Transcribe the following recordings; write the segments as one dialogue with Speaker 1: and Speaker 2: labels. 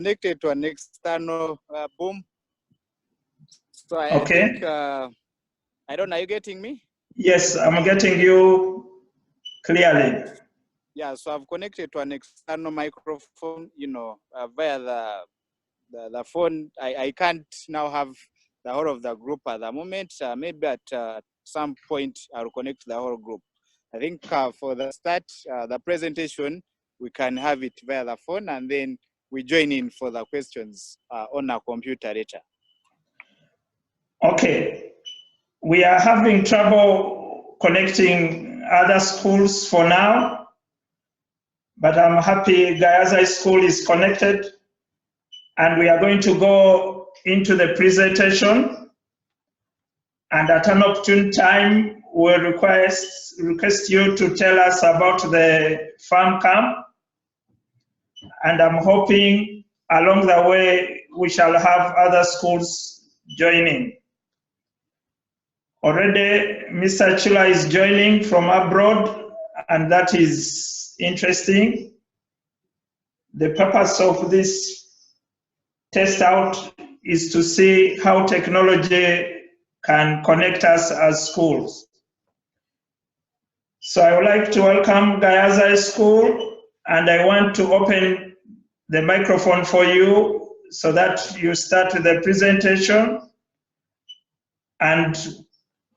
Speaker 1: connected to an external boom. So I think, I don't know, are you getting me?
Speaker 2: Yes, I'm getting you clearly.
Speaker 1: Yeah, so I've connected to an external microphone, you know, via the phone. I can't now have the whole of the group at the moment. Maybe at some point I'll connect the whole group. I think for the start, the presentation, we can have it via the phone, and then we join in for the questions on our computer later.
Speaker 2: Okay. We are having trouble connecting other schools for now, but I'm happy Gayaza School is connected, and we are going to go into the presentation, and at an opportune time we'll request you to tell us about the farm camp, and I'm hoping along the way we shall have other schools joining. Already, Mr. Chula is joining from abroad, and that is interesting. The purpose of this test out is to see how technology can connect us as schools. So I would like to welcome Gayaza School, and I want to open the microphone for you so that you start the presentation. And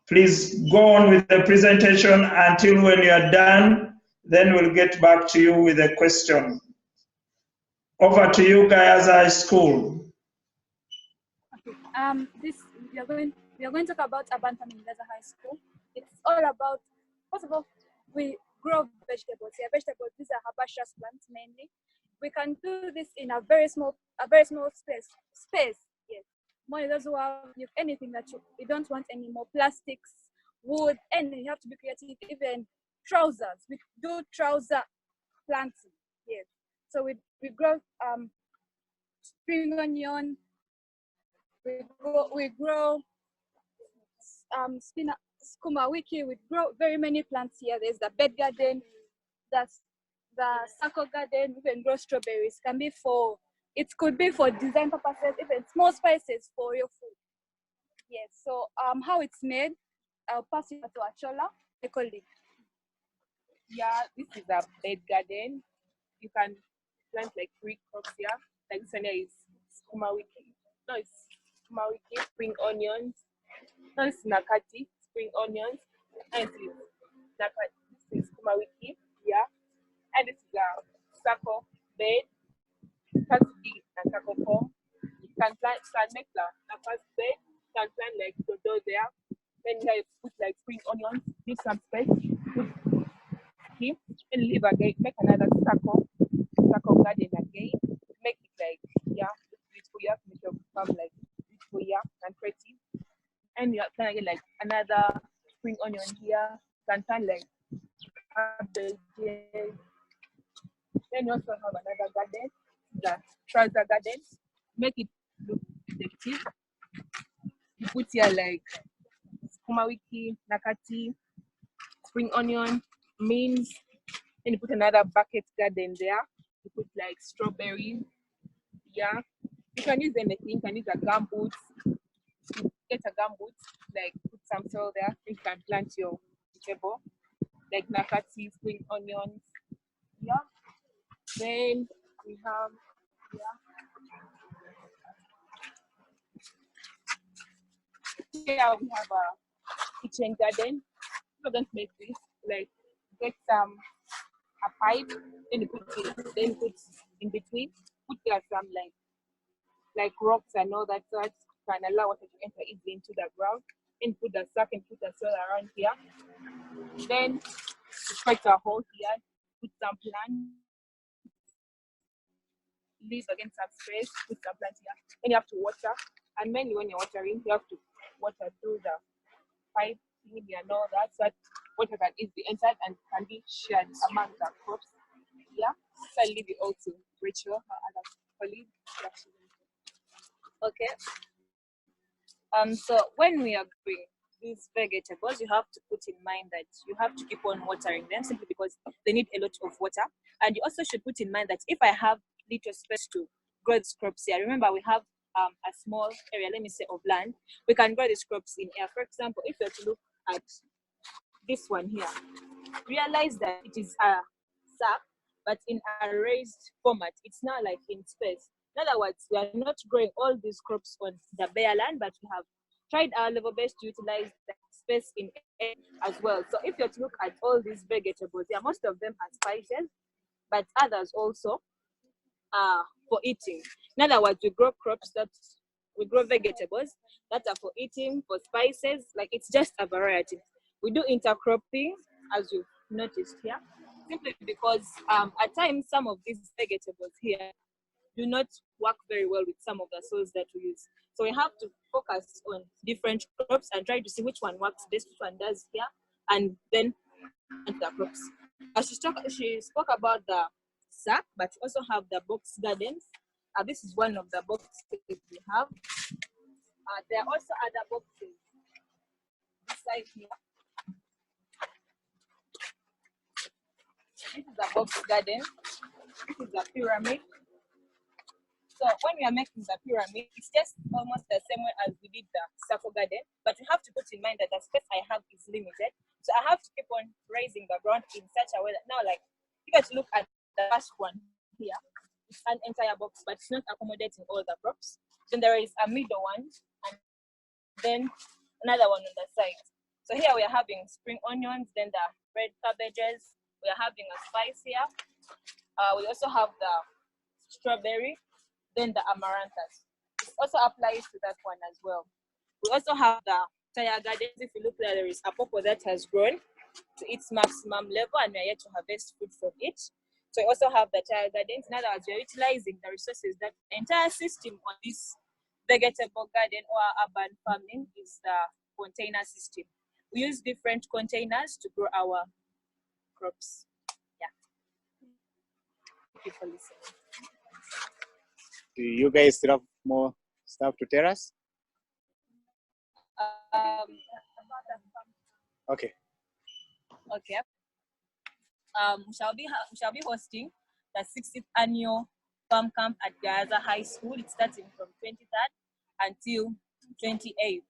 Speaker 2: please go on with the presentation until when you are done, then we'll get back to you with a question. Over to you, Gayaza School.
Speaker 3: We are going to talk about urban farming in Gaza High School. It's all about, first of all, we grow vegetables. Yeah, vegetables, these are herbaceous plants mainly. We can do this in a very small space. Yes. More those who have anything that you don't want any more plastics, wood, and you have to be creative. Even trousers, we do trouser planting. Yes. So we grow spring onion. We grow spinach, skuma wiki. We grow very many plants here. There's the bed garden, the circle garden. We can grow strawberries. It could be for design purposes, even small spices for your food. Yes. So how it's made, I'll pass it to Achola, my colleague.
Speaker 4: Yeah, this is a bed garden. You can plant like 3 crops here. Like this one here is skuma wiki. No, it's skuma wiki, spring onions. No, it's nakati, spring onions. And this is skuma wiki, yeah. And this is a circle bed. That's big and circle form. You can make a first bed. You can plant like dodo there. Then you put like spring onions, give some space, put him, and leave again, make another circle garden again, make it like, yeah, beautiful, you have to make your farm like beautiful, yeah, and pretty. And you can get like another spring onion here, can turn like cabbages. Then you also have another garden, the trouser garden, make it look effective. You put here like skuma wiki, nakati, spring onion, beans. Then you put another bucket garden there. You put like strawberries. Yeah. You can use anything. You can use a gumboot. You get a gumboot, like put some soil there. You can plant your vegetable, like nakati, spring onions. Yeah. Then we have, yeah, we have a kitchen garden. We're going to make this, like get a pipe, then you put in between, put there some like rocks and all that, so that can allow water to enter easily into the ground, and put the sack and put the soil around here. Then you cut a hole here, put some plants, leave again some space, put some plants here. Then you have to water, and mainly when you're watering, you have to water through the pipe and all that, so that water can easily enter and can be shared among the crops. Yeah, so I'll leave it all to Rachel, her other colleague.
Speaker 3: Okay. So when we are growing these vegetables, you have to put in mind that you have to keep on watering them simply because they need a lot of water. And you also should put in mind that if I have little space to
Speaker 5: grow these crops here. Remember, we have a small area, let me say, of land. We can grow these crops in here. For example, if you're to look at this one here, realize that it is a sack, but in a raised format. It's not like in space. In other words, we are not growing all these crops on the bare land, but we have tried our level best to utilize the space in air as well. So if you're to look at all these vegetables, yeah, most of them are spices, but others also are for eating. In other words, we grow vegetables that are for eating, for spices, like it's just a variety. We do intercropping, as you've noticed here, simply because at times some of these vegetables here do not work very well with some of the soils that we use. So we have to focus on different crops and try to see which one works best, which one does here, and then plant the crops. She spoke about the sack, but we also have the box gardens. This is one of the boxes we have. There are also other boxes beside here. This is a box garden. This is a pyramid. So when we are making the pyramid, it's just almost the same way as we did the circle garden, but you have to put in mind that the space I have is limited. So I have to keep on raising the ground in such a way that now, like, if you look at the first one here, it's an entire box, but it's not accommodating all the crops. Then there is a middle one, and then another one on the side. So here we are having spring onions, then the red cabbages. We are having a spice here. We also have the strawberry, then the amaranthus. This also applies to that one as well. We also have the tire gardens. If you look there is a pawpaw that has grown to its maximum level, and we are yet to harvest food from it. So we also have the tire gardens. In other words, we are utilizing the resources that the entire system on this vegetable garden or urban farming is the container system. We use different containers to grow our crops. Yeah. Thank you for listening.
Speaker 1: Do you guys still have more stuff to tell us? Okay.
Speaker 5: Okay. We shall be hosting the 60th annual farm camp at Gaza High School. It's starting from 23rd until 28th.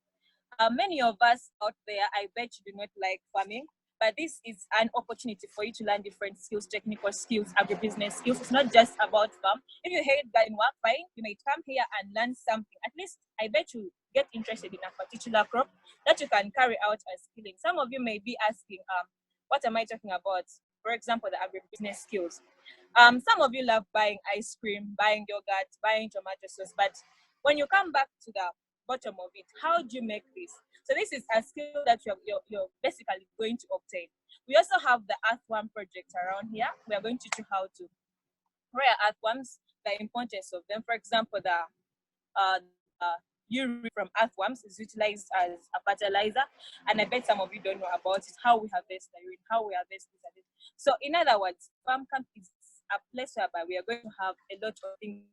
Speaker 5: Many of us out there, I bet you do not like farming, but this is an opportunity for you to learn different skills, technical skills, agribusiness skills. It's not just about farm. If you hate garden work, fine, you may come here and learn something. At least I bet you get interested in a particular crop that you can carry out as skilling. Some of you may be asking, what am I talking about? For example, the agribusiness skills. Some of you love buying ice cream, buying yogurt, buying tomato sauce, but when you come back to the bottom of it, how do you make this? So this is a skill that you're basically going to obtain. We also have the earthworm project around here. We are going to teach you how to rear earthworms, the importance of them. For example, the urine from earthworms is utilized as a fertilizer, and I bet some of you don't know about it, how we harvest the urine, how we harvest this and this. So in other words, farm camp is a place whereby we are going to have a lot of things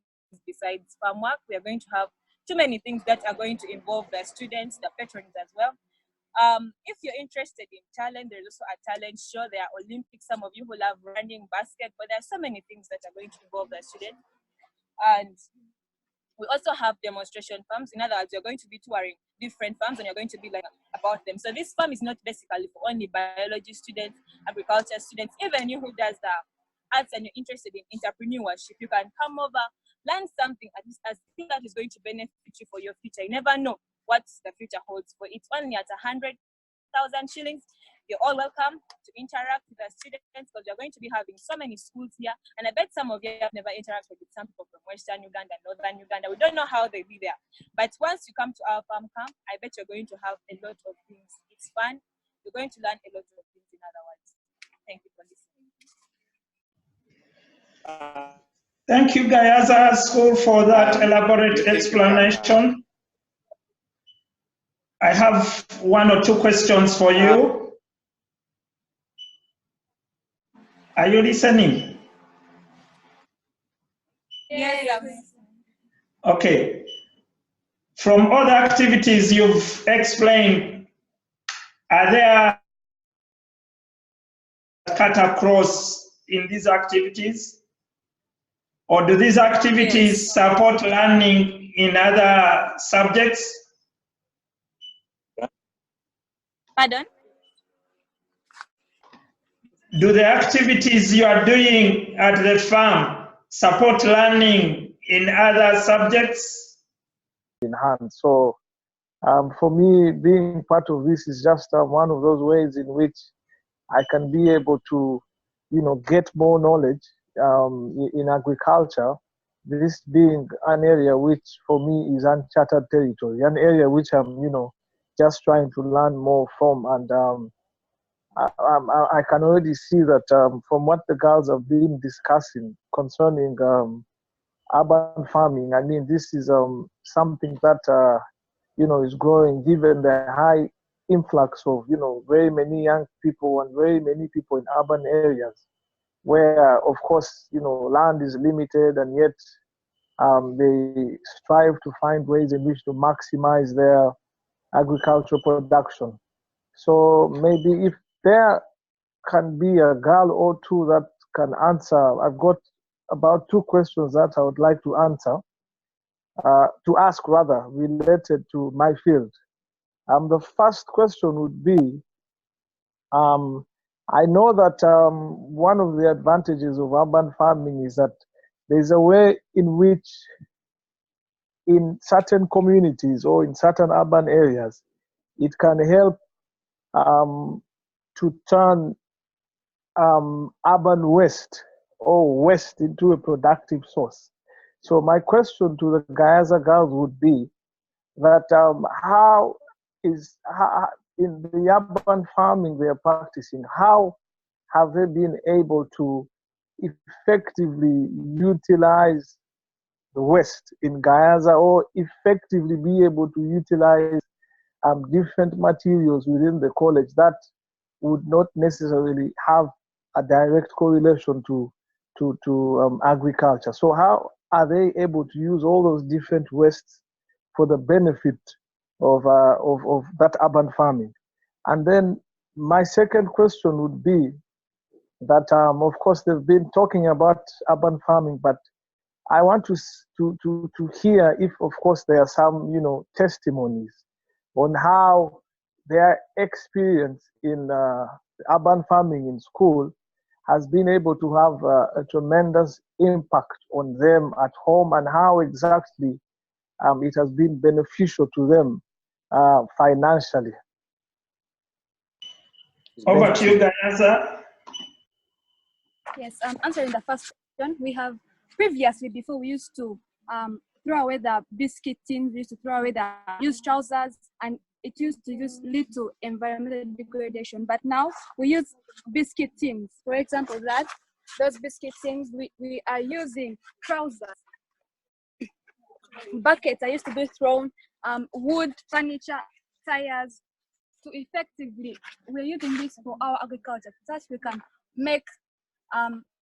Speaker 5: besides farm work. We are going to have too many things that are going to involve the students, the patrons as well. If you're interested in talent, there's also a talent show. There are Olympics. Some of you who love running, basketball. There are so many things that are going to involve the students. And we also have demonstration farms. In other words, you're going to be touring different farms and you're going to be like about them. So this farm is not basically for only biology students, agriculture students, even you who does the arts and you're interested in entrepreneurship, you can come over, learn something at least as thing that is going to benefit you for your future. You never know what the future holds. For it's only at 100,000 shillings. You're all welcome to interact with the students because we're going to be having so many schools here. And I bet some of you have never interacted with some people from Western Uganda, Northern Uganda. We don't know how they be there. But once you come to our farm camp, I bet you're going to have a lot of things. It's fun. You're going to learn a lot of things, in other words. Thank you for listening.
Speaker 2: Thank you, Gayaza School, for that elaborate explanation. I have one or two questions for you. Are you listening?
Speaker 5: Yes.
Speaker 2: Okay. From all the activities you've explained, are there cut across in these activities? Or do these activities
Speaker 3: Yes.
Speaker 2: support learning in other subjects?
Speaker 5: Pardon?
Speaker 2: Do the activities you are doing at the farm support learning in other subjects?
Speaker 6: In hand. So for me, being part of this is just one of those ways in which I can be able to, get more knowledge in agriculture. This being an area which for me is uncharted territory, an area which I'm, just trying to learn more from. And I can already see that from what the girls have been discussing concerning urban farming, I mean, this is something that, is growing given the high influx of, very many young people and very many people in urban areas where, of course, land is limited and yet they strive to find ways in which to maximize their agricultural production. So maybe if there can be a girl or two that can answer, I've got about 2 questions that I would like to answer, to ask rather, related to my field. The first question would be, I know that one of the advantages of urban farming is that there's a way in which in certain communities or in certain urban areas, it can help to turn urban waste or waste into a productive source. So my question to the Gayaza girls would be that how in the urban farming they are practicing, how have they been able to effectively utilize the waste in Gayaza or effectively be able to utilize different materials within the college that would not necessarily have a direct correlation to agriculture. So how are they able to use all those different wastes for the benefit of that urban farming? And then my second question would be that of course they've been talking about urban farming, but I want to hear if of course there are some testimonies on how their experience in urban farming in school has been able to have a tremendous impact on them at home, and how exactly it has been beneficial to them financially.
Speaker 2: Over to you, Gayaza.
Speaker 3: Yes, answering the first question, we have previously, before we used to throw away the biscuit tins, we used to throw away the used trousers, and it used to lead to environmental degradation. But now we use biscuit tins. For example, those biscuit tins, we are using trousers. Buckets are used to be thrown, wood, furniture, tires, to effectively, we're using this for our agriculture, so that we can make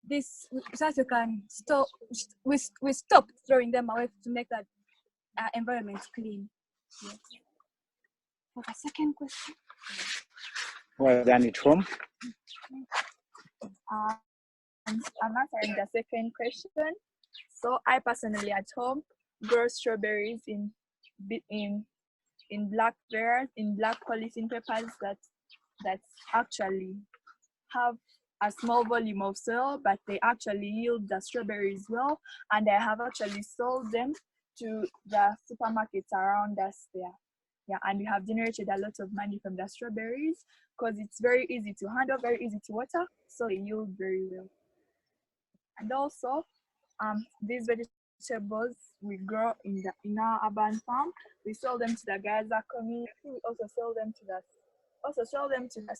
Speaker 3: this, so that we can stop, we stop throwing them away to make that environment clean. Yes. For the second question.
Speaker 1: Where done it from?
Speaker 3: I'm answering the second question. So I personally at home grow strawberries in black bears, in black polythene papers that actually have a small volume of soil, but they actually yield the strawberries well, and I have actually sold them to the supermarkets around us there. Yeah, and we have generated a lot of money from the strawberries because it's very easy to handle, very easy to water, so they yield very well. And also, these vegetables we grow in our urban farm. We sell them to the Gaza community. We also sell them to the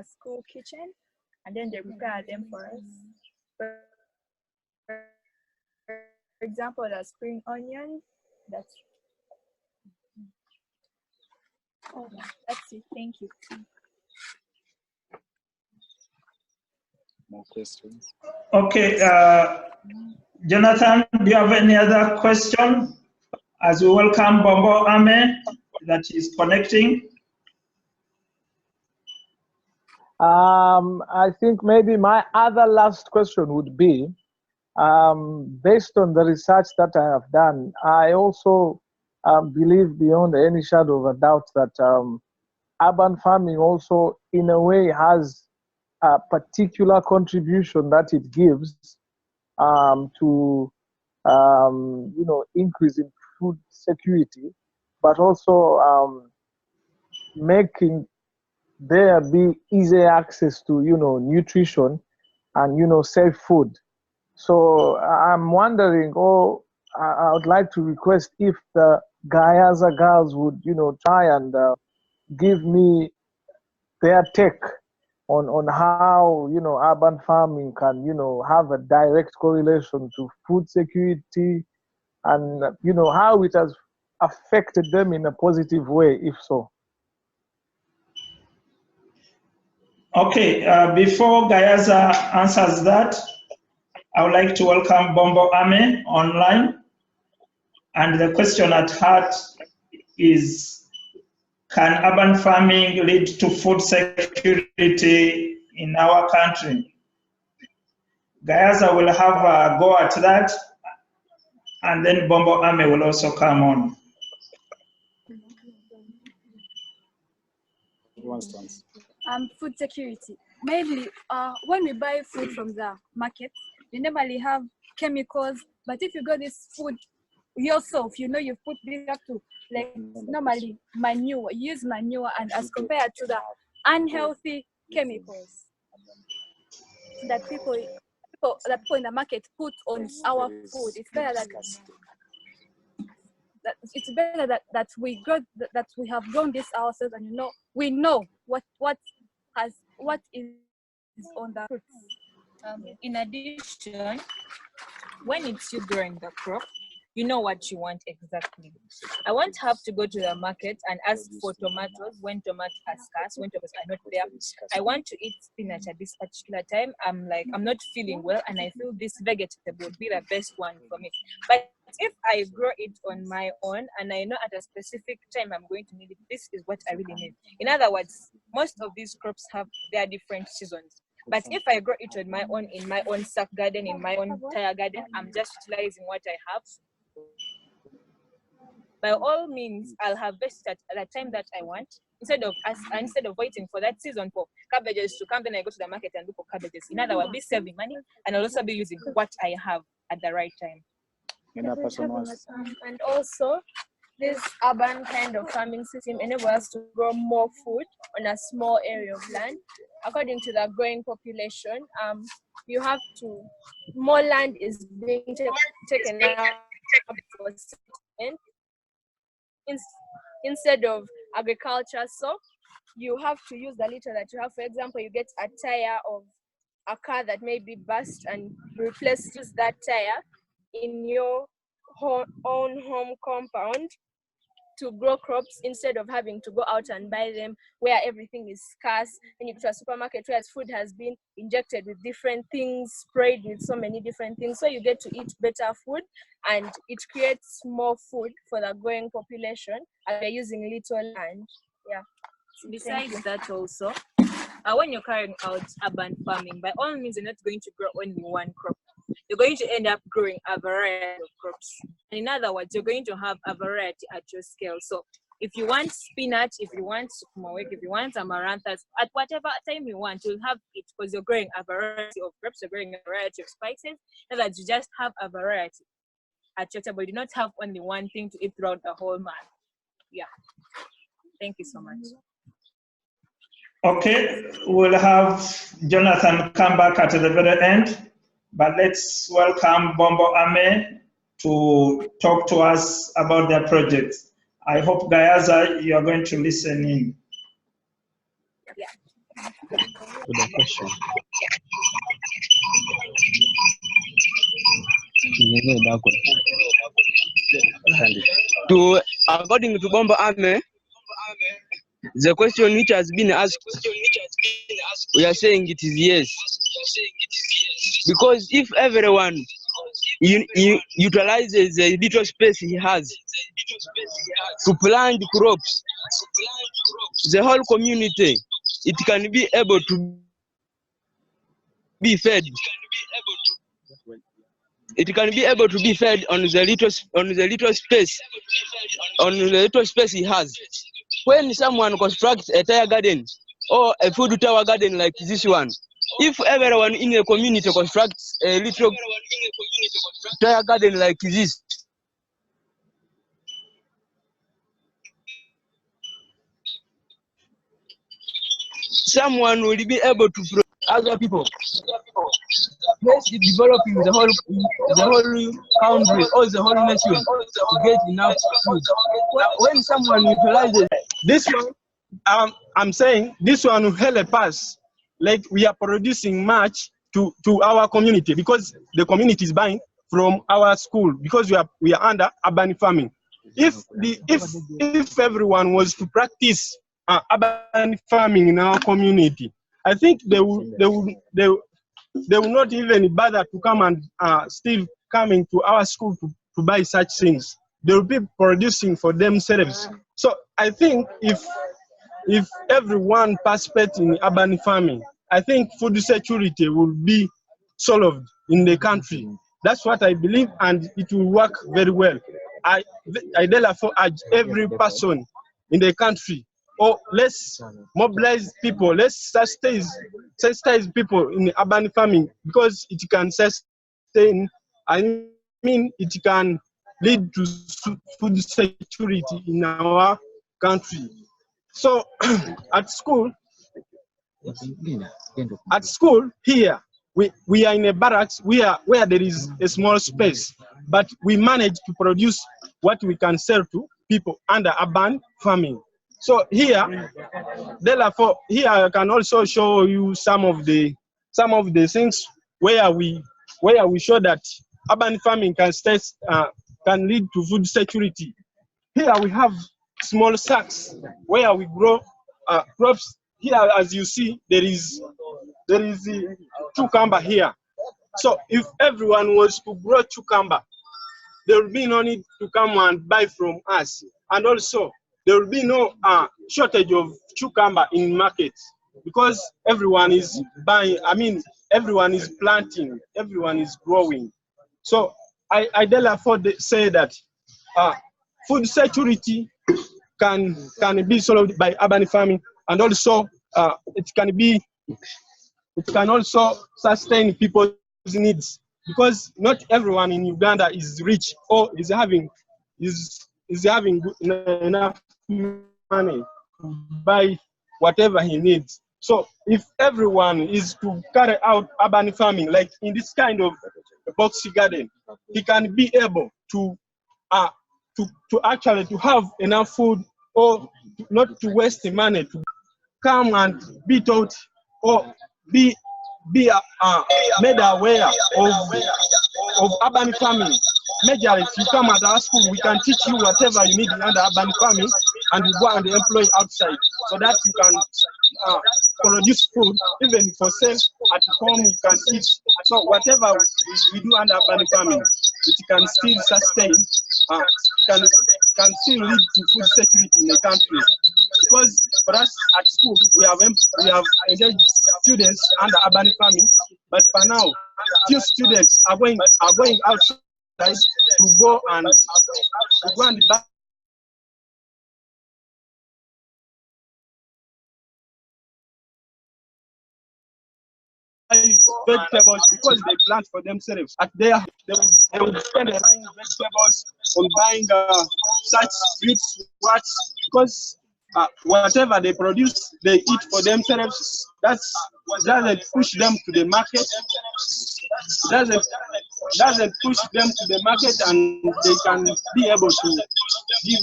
Speaker 3: school kitchen, and then they prepare them for us. For example, the spring onions. That's it. Thank you.
Speaker 1: More questions?
Speaker 2: Okay, Jonathan, do you have any other question? As we welcome Bombo Ame, that is connecting.
Speaker 6: I think maybe my other last question would be, Based on the research that I have done, I also believe beyond any shadow of a doubt that urban farming also, in a way, has a particular contribution that it gives to increase in food security, but also making there be easy access to nutrition and safe food. So I'm wondering, I would like to request if the Gayaza girls would try and give me their take on how urban farming can have a direct correlation to food security, and how it has affected them in a positive way, if so.
Speaker 2: Okay, before Gayaza answers that, I would like to welcome Bombo Ame online. And the question at heart is, can urban farming lead to food security in our country? Gayaza will have a go at that, and then Bombo Ame will also come on.
Speaker 3: Food security. Mainly, when we buy food from the market, they normally have chemicals. But if you got this food yourself, you put this up to like normally manure, use manure, and as compared to the unhealthy chemicals that people in the market put on our food, it's better that we have grown this ourselves, and we know what is on the fruits.
Speaker 5: In addition, when it's you growing the crop, you know what you want exactly. I won't have to go to the market and ask for tomatoes when tomatoes are scarce, when tomatoes are not there. I want to eat spinach at this particular time. I'm not feeling well, and I feel this vegetable would be the best one for me. But if I grow it on my own and I know at a specific time I'm going to need it, this is what I really need. In other words, most of these crops have their different seasons. But if I grow it on my own, in my own sack garden, in my own tire garden, I'm just utilizing what I have. By all means, I'll harvest at the time that I want, instead of waiting for that season for cabbages to come. Then I go to the market and look for cabbages. In other words, I'll be saving money, and I'll also be using what I have at the right time.
Speaker 4: And also, this urban kind of farming system enables us to grow more food on a small area of land. According to the growing population, more land is being taken up for settlement instead of agriculture. So you have to use the little that you have. For example, you get a tire of a car that may be burst, and use that tire in your own home compound to grow crops, instead of having to go out and buy them where everything is scarce. And you go to a supermarket where food has been injected with different things, sprayed with so many different things. So you get to eat better food, and it creates more food for the growing population, and they're using little land. Yeah.
Speaker 5: Besides that also, when you're carrying out urban farming, by all means, you're not going to grow only one crop. You're going to end up growing a variety of crops. In other words, you're going to have a variety at your scale. So if you want spinach, if you want sukumawik, if you want amaranthus, at whatever time you want, you'll have it, because you're growing a variety of crops, you're growing a variety of spices, and that you just have a variety at your table. You do not have only one thing to eat throughout the whole month. Yeah. Thank you so much.
Speaker 2: Okay, we'll have Jonathan come back at the very end, but let's welcome Bombo Ame to talk to us about their project. I hope, Gayaza, you are going to listen in.
Speaker 5: Yeah.
Speaker 7: Good question. According to Bombo Ame, the question which has been asked, we are saying it is yes. Because if everyone utilizes the little space he has to plant crops, the whole community, it can be able to be fed. it can be able to be fed on the little space he has. When someone constructs a tire garden or a food tower garden like this one, if everyone in a community constructs a little tire garden like this, someone will be able to other people. Yes, developing the whole country or the whole nation to get enough food. When someone utilizes
Speaker 8: This one, I'm saying this one will help us. Like we are producing much to our community because the community is buying from our school because we are under urban farming. If everyone was to practice urban farming in our community, I think they will not even bother to come and still coming to our school to buy such things. They will be producing for themselves. So I think if everyone participates in urban farming, I think food security will be solved in the country. That's what I believe, and it will work very well. I therefore urge every person in the country, let's mobilize people, let's sensitize people in urban farming because it can sustain, I mean, it can lead to food security in our country. So at school here, we are in a barracks where there is a small space, but we manage to produce what we can sell to people under urban farming. So here, therefore, here I can also show you some of the things where we show that urban farming can lead to food security. Here we have small sacks where we grow crops. Here, as you see, there is the cucumber here. So if everyone was to grow cucumber, there will be no need to come and buy from us. And also, there will be no shortage of cucumber in markets because everyone is buying, I mean, everyone is planting, everyone is growing. So I therefore say that food security can be solved by urban farming, and also it can also sustain people's needs because not everyone in Uganda is rich or is having enough money to buy whatever he needs. So if everyone is to carry out urban farming, like in this kind of box garden, he can be able to actually to have enough food or not to waste money, to come and be taught or be made aware of urban farming. Majorly, if you come at our school, we can teach you whatever you need under urban farming, and you go and employ outside so that you can produce food even for sale at home. You can eat. So whatever we do under urban farming, it can still sustain, can still lead to food security in the country. Because for us at school, we have engaged students under urban farming, but for now, few students are going outside to go and buy vegetables because they plant for themselves. At they will spend buying vegetables on buying such fruits, because whatever they produce, they eat for themselves. That doesn't push them to the market. Doesn't push them to the market, and they can be able to give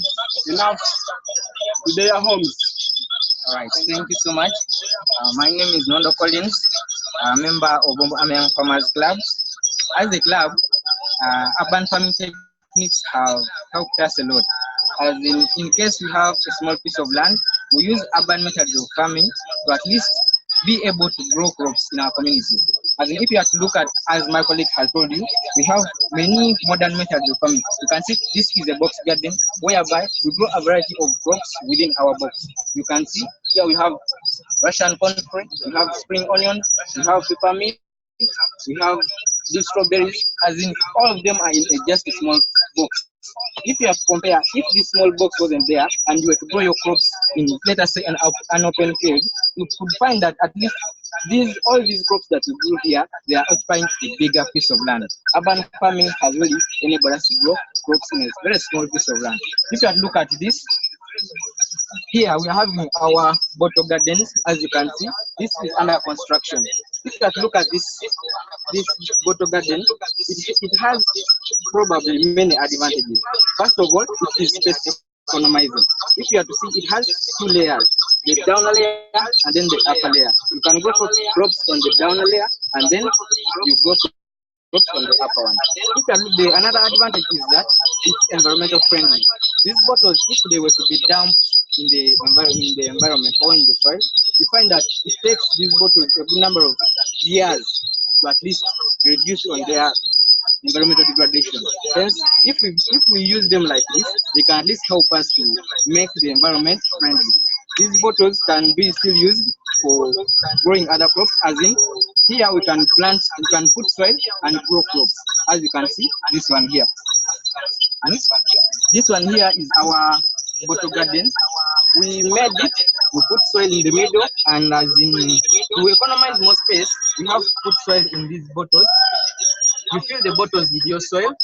Speaker 8: enough to their homes.
Speaker 9: All right, thank you so much. My name is Nondo Collins, a member of Amang Farmers Club. As a club, urban farming techniques have helped us a lot. As in case we have a small piece of land, we use urban methods of farming to at least be able to grow crops in our community. As in, if you have to look at, as my colleague has told you, we have many modern methods of farming. You can see this is a box garden whereby we grow a variety of crops within our box. You can see here we have Russian corn, we have spring onions, we have peppermint, we have these strawberries, as in all of them are in just a small box. If you have to compare, if this small box wasn't there and you were to grow your crops in, let us say, an open field, you could find that at least all these crops that we grew here, they are occupying a bigger piece of land. Urban farming has really enabled us to grow crops in a very small piece of land. If you look at this, here we are having our bottle gardens. As you can see, this is under construction. If you look at this bottle garden, it has probably many advantages. First of all, it is space economizing. If you have to see, it has two layers, the down layer and then the upper layer. You can grow crops on the down layer and then you grow crops on the upper one. If you look, another advantage is that it's environmental friendly. These bottles, if they were to be dumped in the environment or in the soil, you find that it takes these bottles a good number of years to at least reduce on their environmental degradation. Hence, if we use them like this, they can at least help us to make the environment friendly. These bottles can be still used for growing other crops, as in here we can put soil and grow crops. As you can see, this one here. And this one here is our bottle garden. We made it, we put soil in the middle, and as in to economize more space, we have put soil in these bottles. You fill the bottles with your soil.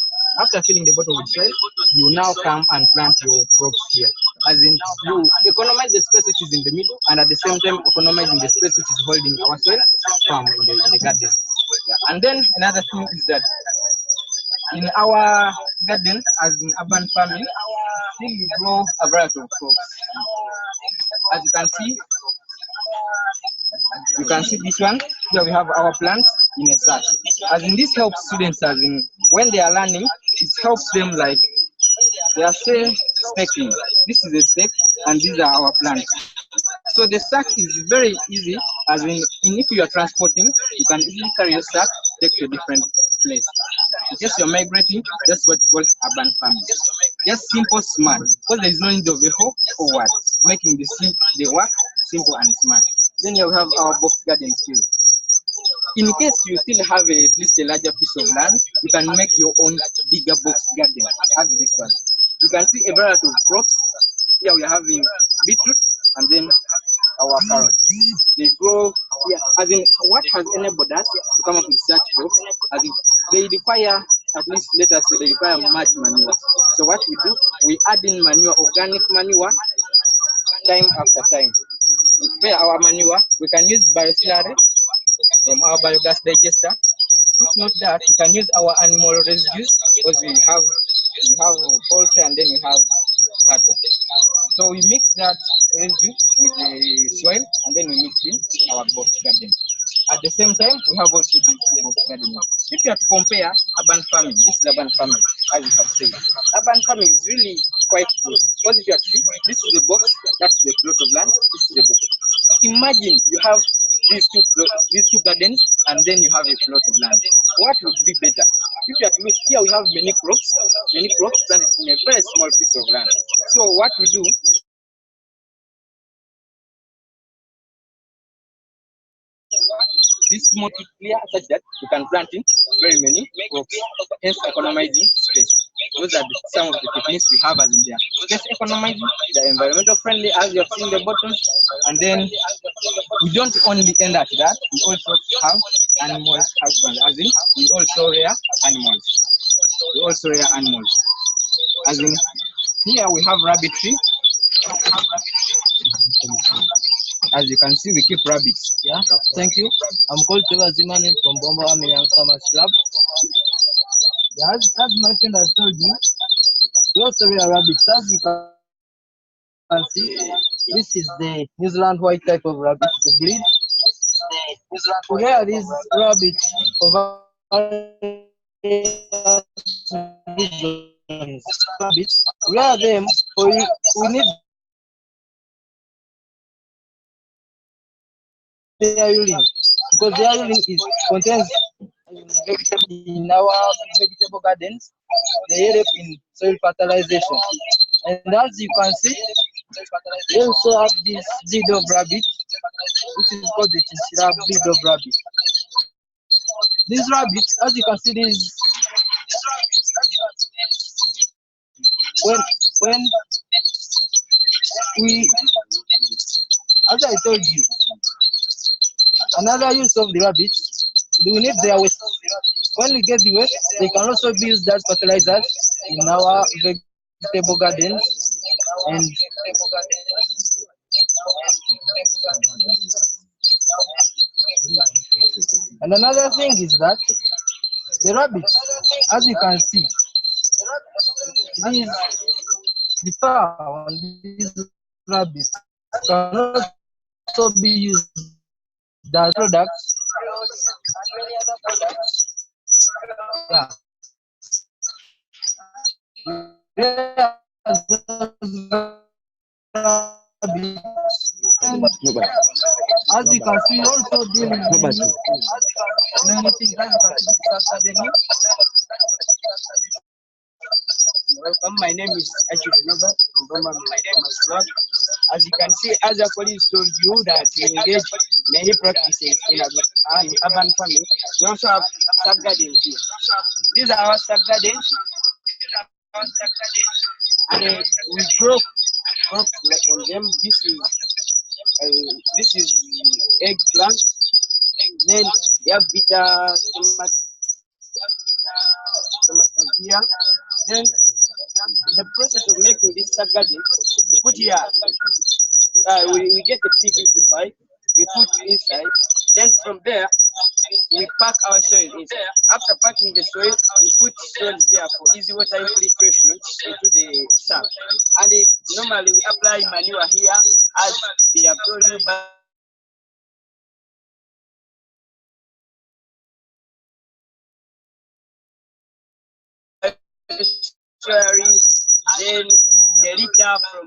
Speaker 9: After filling the bottle with soil, you now come and plant your crops here. As in, you economize the space which is in the middle, and at the same time economizing the space which is holding our soil farm in the garden. And then another thing is that in our garden, as in urban farming, we grow a variety of crops. As you can see this one. Here we have our plants in a sack. As in, this helps students, as in when they are learning, it helps them like they are say staking. This is a stake, and these are our plants. So the sack is very easy, as in if you are transporting, you can easily carry your sack, take to a different place. Just you're migrating, that's what we call urban farming. Just simple, smart, because there is no need of a hoe or what, making the work simple and smart. Then you have our box garden too. In case you still have at least a larger piece of land, you can make your own bigger box garden, as this one. You can see a variety of crops. Here we are having beetroot and then our carrots. They grow here, as in what has enabled us to come up with such crops, as in they require at least, let us say, they require much manure. So what we do, we add in manure, organic manure, time after time. We prepare our manure. We can use bioslurry from our biogas digester. If not that, we can use our animal residues, because we have poultry and then we have cattle. So we mix that residue with the soil and then we mix in our box garden. At the same time, we have also the box gardening. If you have to compare urban farming, this is urban farming, as you have said. Urban farming is really quite good. Because if you have to see, this is the box, that's the plot of land, this is the box. Imagine you have these two gardens, and then you have a plot of land. What would be better? If you have to look here, we have many crops planted in a very small piece of land. So what we do, this small clear such that you can plant in very many crops, hence economizing space. Those are some of the techniques we have as in there. Space economizing, the environmental friendly, as you have seen the bottom, and then we don't only end at that, we also have animal husband, as in we also rear animals. As in here we have rabbitry. As you can see, we keep rabbits. Yeah, thank you. I'm called Trevor Zimmerman from Bombo Young Farmers Club. Yeah, as my friend has told you, we also rear rabbits. As you can see, this is the New Zealand white type of rabbit, the breed. We rear these rabbits for reasons. Rabbits, rear them for we need their urine, because their urine contains in our vegetable gardens. They help in soil fertilization. And as you can see, we also have this breed of rabbit, which is called the chinchilla breed of rabbit.
Speaker 7: these rabbits, as you can see, these when we, as I told you, another use of the rabbits, we need their waste. When we get the waste, they can also be used as fertilizers in our vegetable gardens. And another thing is that the rabbits, as you can see, these the fur on these rabbits can also be used as products. Yeah. And as you can see, also doing many things as you can see academy.
Speaker 10: Welcome, my name is Educ from Bamba Club. As you can see, as a colleague told you that we engage many practices in urban farming. We also have sub gardens here. These are our sub gardens, and we grow crops on them. This is eggplant. Then we have bitter tomatoes here. Then the process of making this sub garden, we put here. We get the PVC pipe, we put inside. Then from there, we pack our soil inside. After packing the soil, we put soil there for easy water infiltration into the sap. And normally we apply manure here, as they have told you. Then the litter from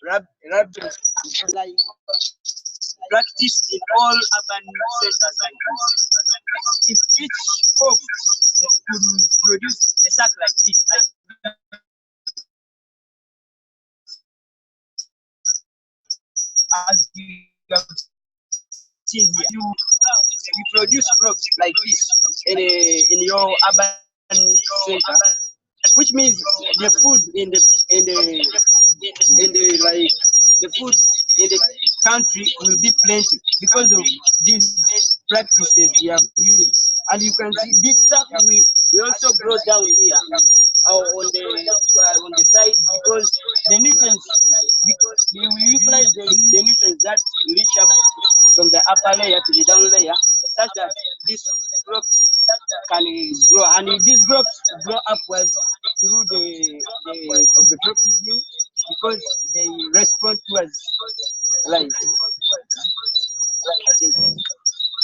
Speaker 10: rabbits, like practice in all urban centers like this. If each crop could produce a sack like this, as you have seen here, you produce crops like this in your urban center, which means the food in the like the food in the country will be plenty because of these practices we have used. And you can see this stuff we also grow down here on the side, because the nutrients, because we utilize the nutrients that reach up from the upper layer to the down layer, such that these crops can grow, and these crops grow upwards through the tropism, because they respond towards light. I think.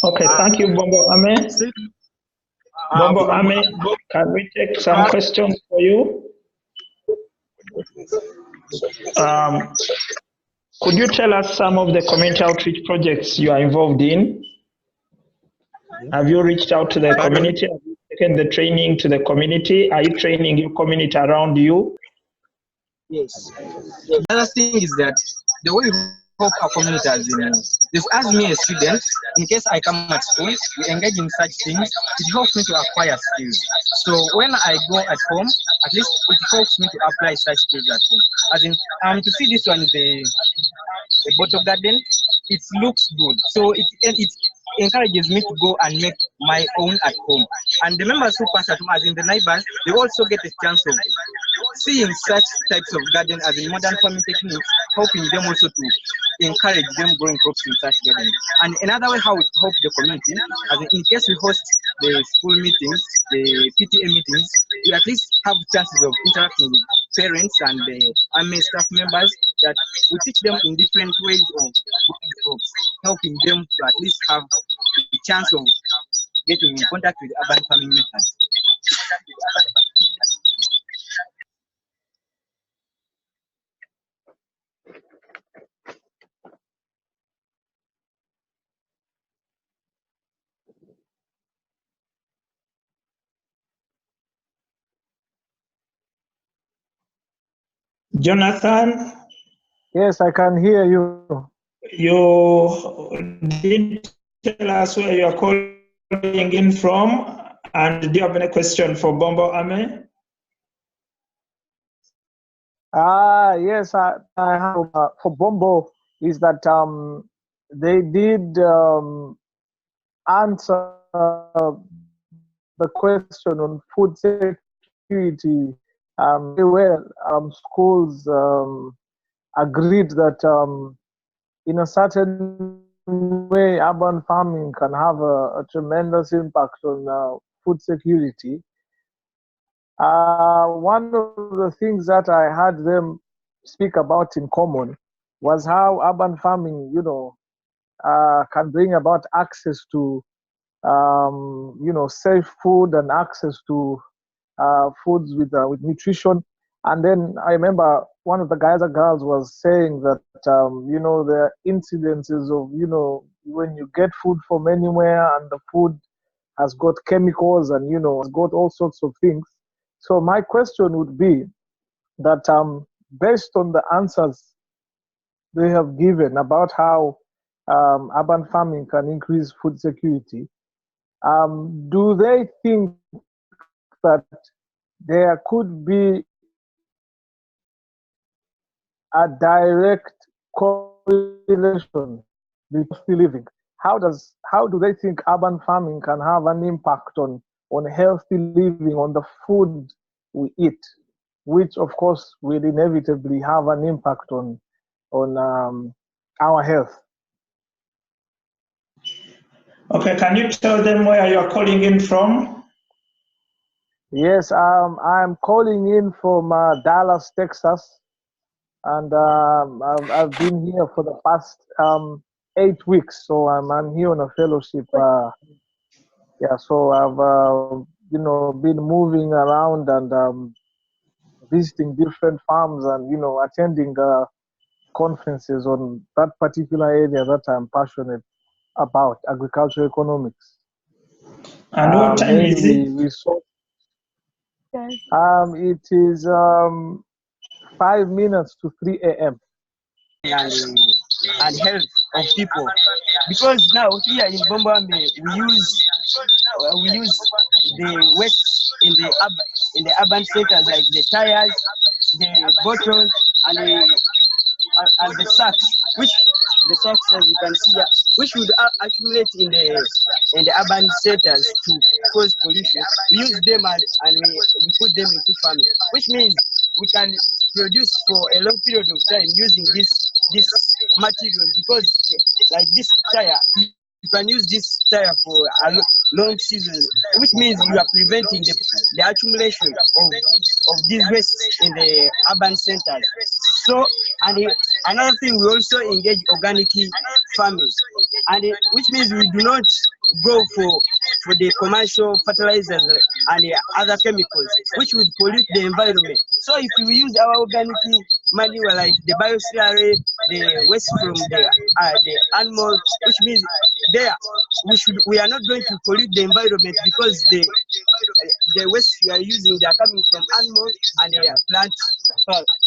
Speaker 2: Okay, thank you, Bombo Ame. Bombo Ame, can we take some questions for you? Could you tell us some of the community outreach projects you are involved in? Have you reached out to the community? Have you taken the training to the community? Are you training your community around you?
Speaker 7: Yes. The other thing is that the way we help our community as me a student, in case I come at school, we engage in such things. It helps me to acquire skills. So when I go at home, at least it helps me to apply such skills at home. As in, to see this one, the bottle garden, it looks good. So it encourages me to go and make my own at home. And the members who pass at home, as in the neighbors, they also get a chance of seeing such types of garden as in modern farming techniques, helping them also to encourage them growing crops in such gardens. And another way how we help the community, as in case we host the school meetings, the PTA meetings, we at least have chances of interacting with parents and the AME staff members, that we teach them in different ways of growing crops, helping them to at least have the chance of getting in contact with urban farming methods.
Speaker 2: Jonathan?
Speaker 6: Yes, I can hear you.
Speaker 2: You did tell us where you are calling calling in from? And do you have any question for Bombo Ame?
Speaker 6: Yes, I have for Bombo is that they did answer the question on food security very well. Schools agreed that in a certain way, urban farming can have a tremendous impact on food security. One of the things that I heard them speak about in common was how urban farming, can bring about access to, safe food and access to foods with nutrition. And then I remember one of the guys or girls was saying that, the incidences of, when you get food from anywhere and the food has got chemicals and, has got all sorts of things. So my question would be that based on the answers they have given about how urban farming can increase food security, do they think that there could be a direct correlation with healthy living? How do they think urban farming can have an impact on healthy living, on the food we eat, which of course will inevitably have an impact on our health?
Speaker 2: Okay, can you tell them where you're calling in from?
Speaker 6: Yes, I'm calling in from Dallas, Texas, and I've been here for the past 8 weeks. So I'm here on a fellowship. So I've been moving around and visiting different farms and attending conferences on that particular area that I'm passionate about, agricultural economics.
Speaker 2: And what time is it?
Speaker 6: It is 5 minutes to 3 a.m.
Speaker 10: and health of people, because now here in Bombambe we use the waste in the urban centers, like the tires, the bottles, and the sacks, which the sacks, as you can see here, which would accumulate in the urban centers to cause pollution. We use them and we put them into farming, which means we can produce for a long period of time using this material, because like this tire, you can use this tire for a long season, which means you are preventing the accumulation of these wastes in the urban centers. So, and another thing, we also engage organic farming, which means we do not go for the commercial fertilizers and the other chemicals, which would pollute the environment. So if we use our organic manure, like the bioslurry, the waste from the animals, which means we are not going to pollute the environment, because the waste we are using, they are coming from animals and they are plant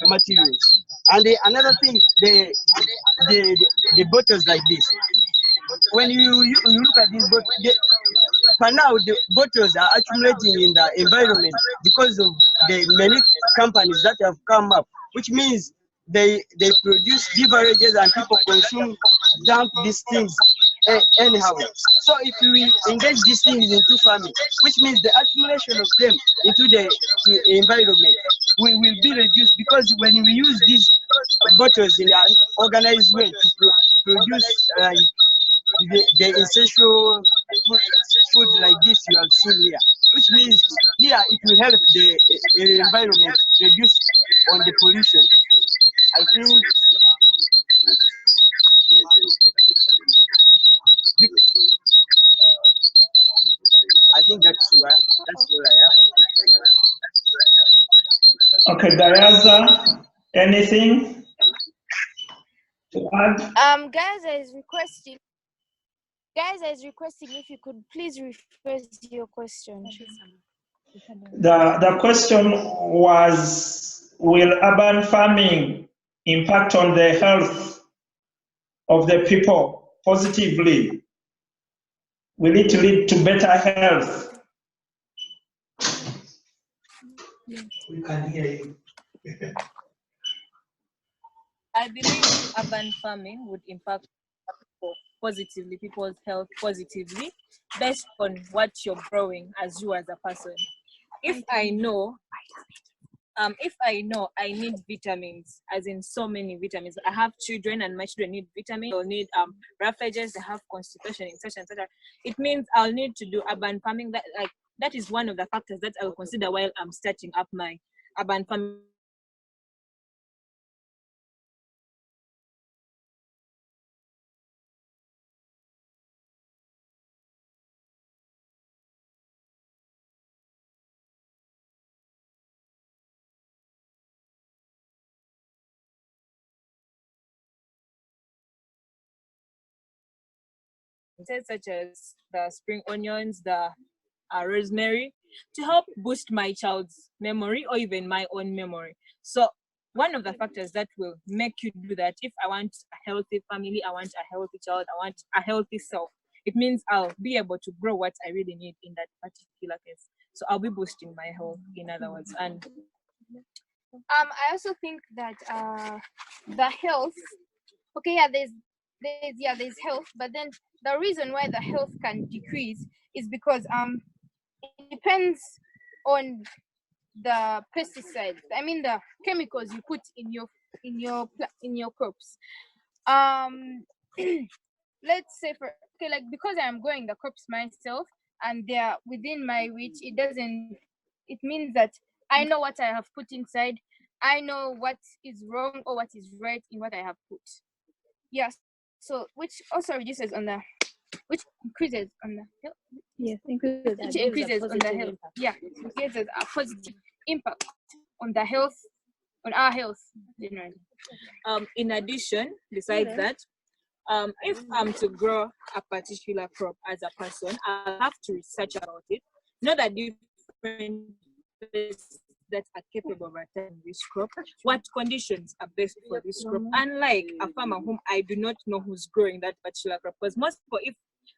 Speaker 10: materials. And another thing, the bottles like this, when you look at these bottles, for now the bottles are accumulating in the environment because of the many companies that have come up, which means they produce beverages and people dump these things anyhow. So if we engage these things into farming, which means the accumulation of them into the environment will be reduced, because when we use these bottles in an organized way to produce the essential food like this you have seen here, which means here it will help the environment reduce on the pollution. I think that's where I am.
Speaker 2: Okay, Gayaza, anything to add?
Speaker 11: Gaza is requesting if you could please rephrase your question.
Speaker 2: The question was, will urban farming impact on the health of the people positively? will it lead to better health? We can hear you.
Speaker 5: I believe urban farming would impact positively people's health positively based on what you're growing as you as a person. If I know I need vitamins, as in so many vitamins, I have children and my children need vitamins, they'll need refuges, they have constipation in such and such. It means I'll need to do urban farming. That is one of the factors that I'll consider while I'm starting up my urban farming. Such as the spring onions, the rosemary, to help boost my child's memory or even my own memory. So one of the factors that will make you do that, if I want a healthy family, I want a healthy child, I want a healthy self, it means I'll be able to grow what I really need in that particular case. So I'll be boosting my health, in other words. And
Speaker 11: I also think that the health, okay, yeah, there's health, but then the reason why the health can decrease is because it depends on the pesticides. I mean the chemicals you put in your crops. Let's say like because I'm growing the crops myself and they're within my reach, it means that I know what I have put inside. I know what is wrong or what is right in what I have put. Yes. So which also reduces on the which increases on the health.
Speaker 3: Yes, increases.
Speaker 11: Which increases on the health. Yeah, it gives us a positive impact on the health, on our health generally.
Speaker 5: In addition, besides that, if I'm to grow a particular crop as a person, I'll have to research about it. Know that different pests that are capable of attacking this crop, what conditions are best for this crop. Unlike a farmer whom I do not know who's growing that particular crop, because most people, if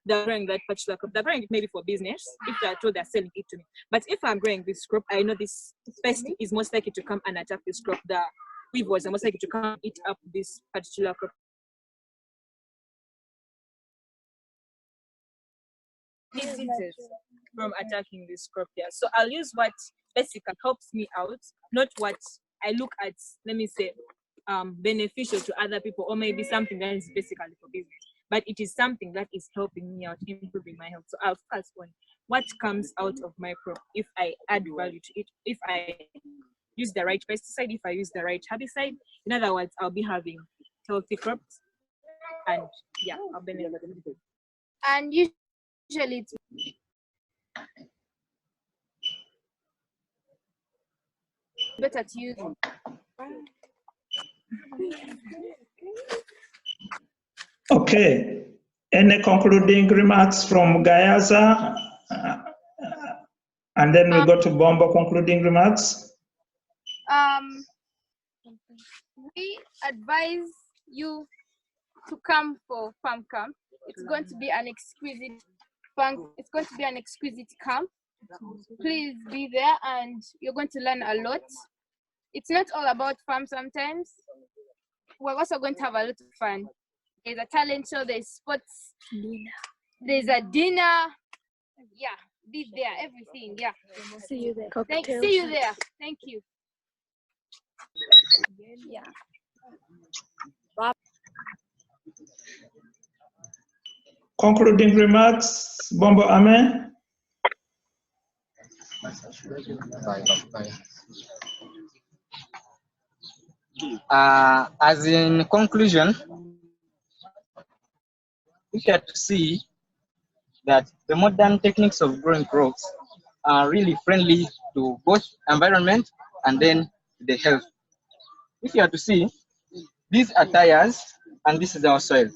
Speaker 5: they're growing that particular crop, they're growing it maybe for business, if they're told they're selling it to me. But if I'm growing this crop, I know this pest is most likely to come and attack this crop. The weevils are most likely to come and eat up this particular crop. Diseases from attacking this crop here. So I'll use what basically helps me out, not what I look at, let me say, beneficial to other people, or maybe something that is basically for business, but it is something that is helping me out, improving my health. So I'll focus on what comes out of my crop, if I add value to it, if I use the right pesticide, if I use the right herbicide. In other words, I'll be having healthy crops, and yeah, I'll benefit.
Speaker 11: And usually it's better to use.
Speaker 2: Okay. Any concluding remarks from Gayaza? And then we go to Bombo concluding remarks.
Speaker 11: We advise you to come for farm camp. It's going to be an exquisite camp. Please be there and you're going to learn a lot. It's not all about farm sometimes. We're also going to have a lot of fun. There's a talent show, there's sports, there's a dinner. Yeah, be there, everything. Yeah.
Speaker 3: See you there.
Speaker 11: See you there. Thank you. Yeah.
Speaker 2: Concluding remarks, Bombo Ame.
Speaker 9: As in conclusion, we get to see that the modern techniques of growing crops are really friendly to both environment and then the health. If you are to see, these are tires and this is our soil.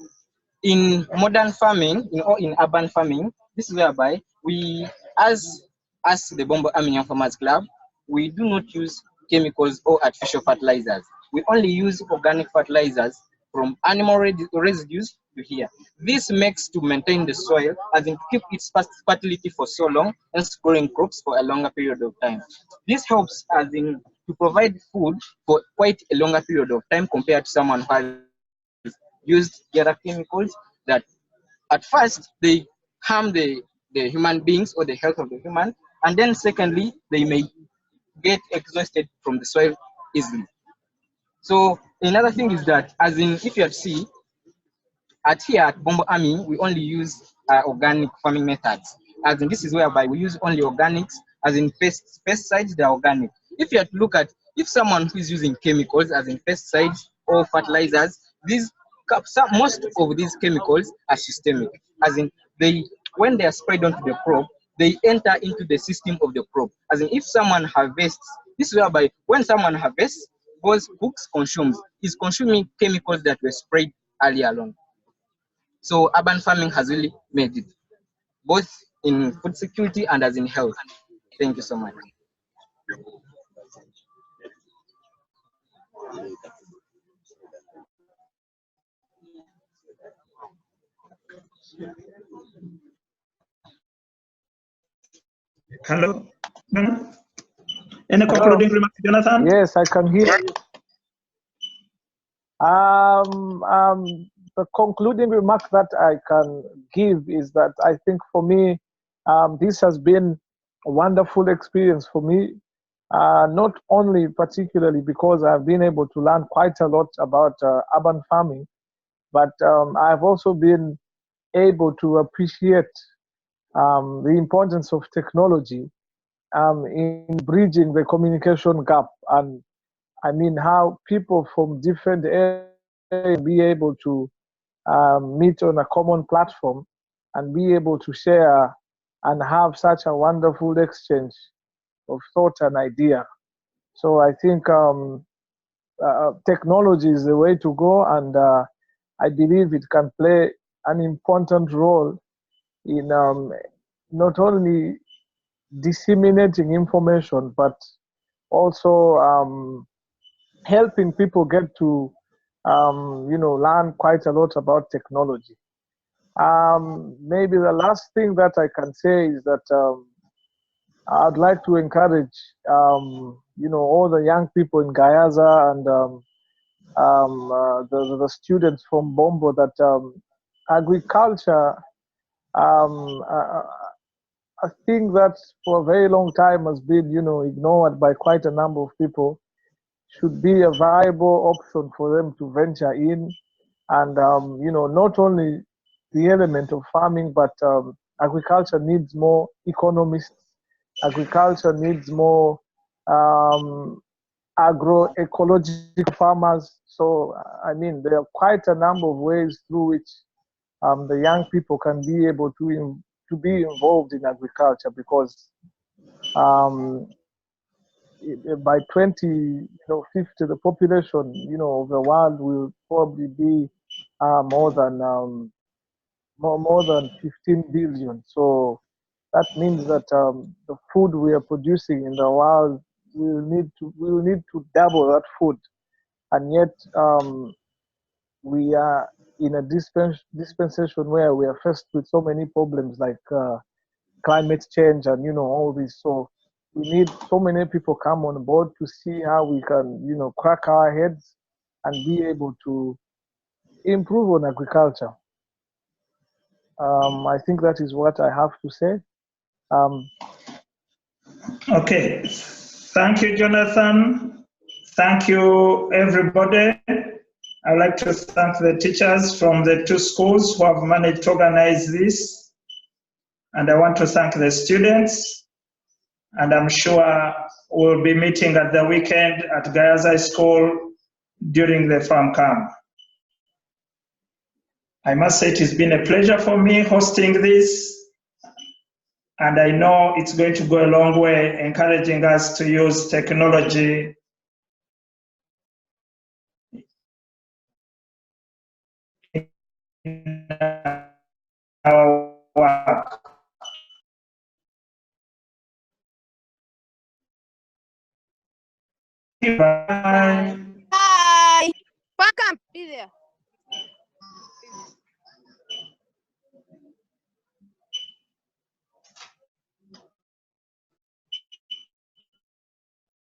Speaker 9: In modern farming, in urban farming, this is whereby we, as the Bombo Army Young Farmers Club, we do not use chemicals or artificial fertilizers. We only use organic fertilizers from animal residues to here. This makes to maintain the soil, as in to keep its fertility for so long and growing crops for a longer period of time. This helps as in to provide food for quite a longer period of time compared to someone who has used the other chemicals that at first they harm the human beings or the health of the human, and then secondly they may get exhausted from the soil easily. So another thing is that, as in if you see at here at Bombo Army, we only use organic farming methods. As in this is whereby we use only organics, as in pesticides, they're organic. If you have to look at if someone who is using chemicals, as in pesticides or fertilizers, most of these chemicals are systemic, as in they when they are sprayed onto the crop, they enter into the system of the crop. As in if someone harvests, this is whereby when someone harvests, goes cooks, consumes, is consuming chemicals that were sprayed earlier on. So urban farming has really made it, both in food security and as in health. Thank you so much.
Speaker 2: Hello. Any
Speaker 6: Hello.
Speaker 2: concluding remarks, Jonathan?
Speaker 6: Yes, I can hear you. The concluding remark that I can give is that I think for me, this has been a wonderful experience for me, not only particularly because I've been able to learn quite a lot about urban farming, but I've also been able to appreciate the importance of technology in bridging the communication gap. And I mean, how people from different areas be able to meet on a common platform and be able to share and have such a wonderful exchange of thought and idea. So I think technology is the way to go, and I believe it can play an important role in not only disseminating information, but also helping people get to learn quite a lot about technology. Maybe the last thing that I can say is that I'd like to encourage all the young people in Gayaza and the students from Bombo that agriculture, a thing that for a very long time has been ignored by quite a number of people, should be a viable option for them to venture in. And not only the element of farming, but agriculture needs more economists. Agriculture needs more agroecological farmers. So I mean, there are quite a number of ways through which the young people can be able to be involved in agriculture, because by 2050, the population of the world will probably be more than 15 billion. So that means that the food we are producing in the world will need to double that food, and yet we are in a dispensation where we are faced with so many problems like climate change and all this. So we need so many people come on board to see how we can crack our heads and be able to improve on agriculture. I think that is what I have to say.
Speaker 2: Okay. Thank you, Jonathan. Thank you, everybody. I'd like to thank the teachers from the two schools who have managed to organize this. And I want to thank the students. And I'm sure we'll be meeting at the weekend at Gayaza School during the farm camp. I must say it has been a pleasure for me hosting this. And I know it's going to go a long way encouraging us to use technology in our work. Bye.
Speaker 11: Bye. Welcome. Be there.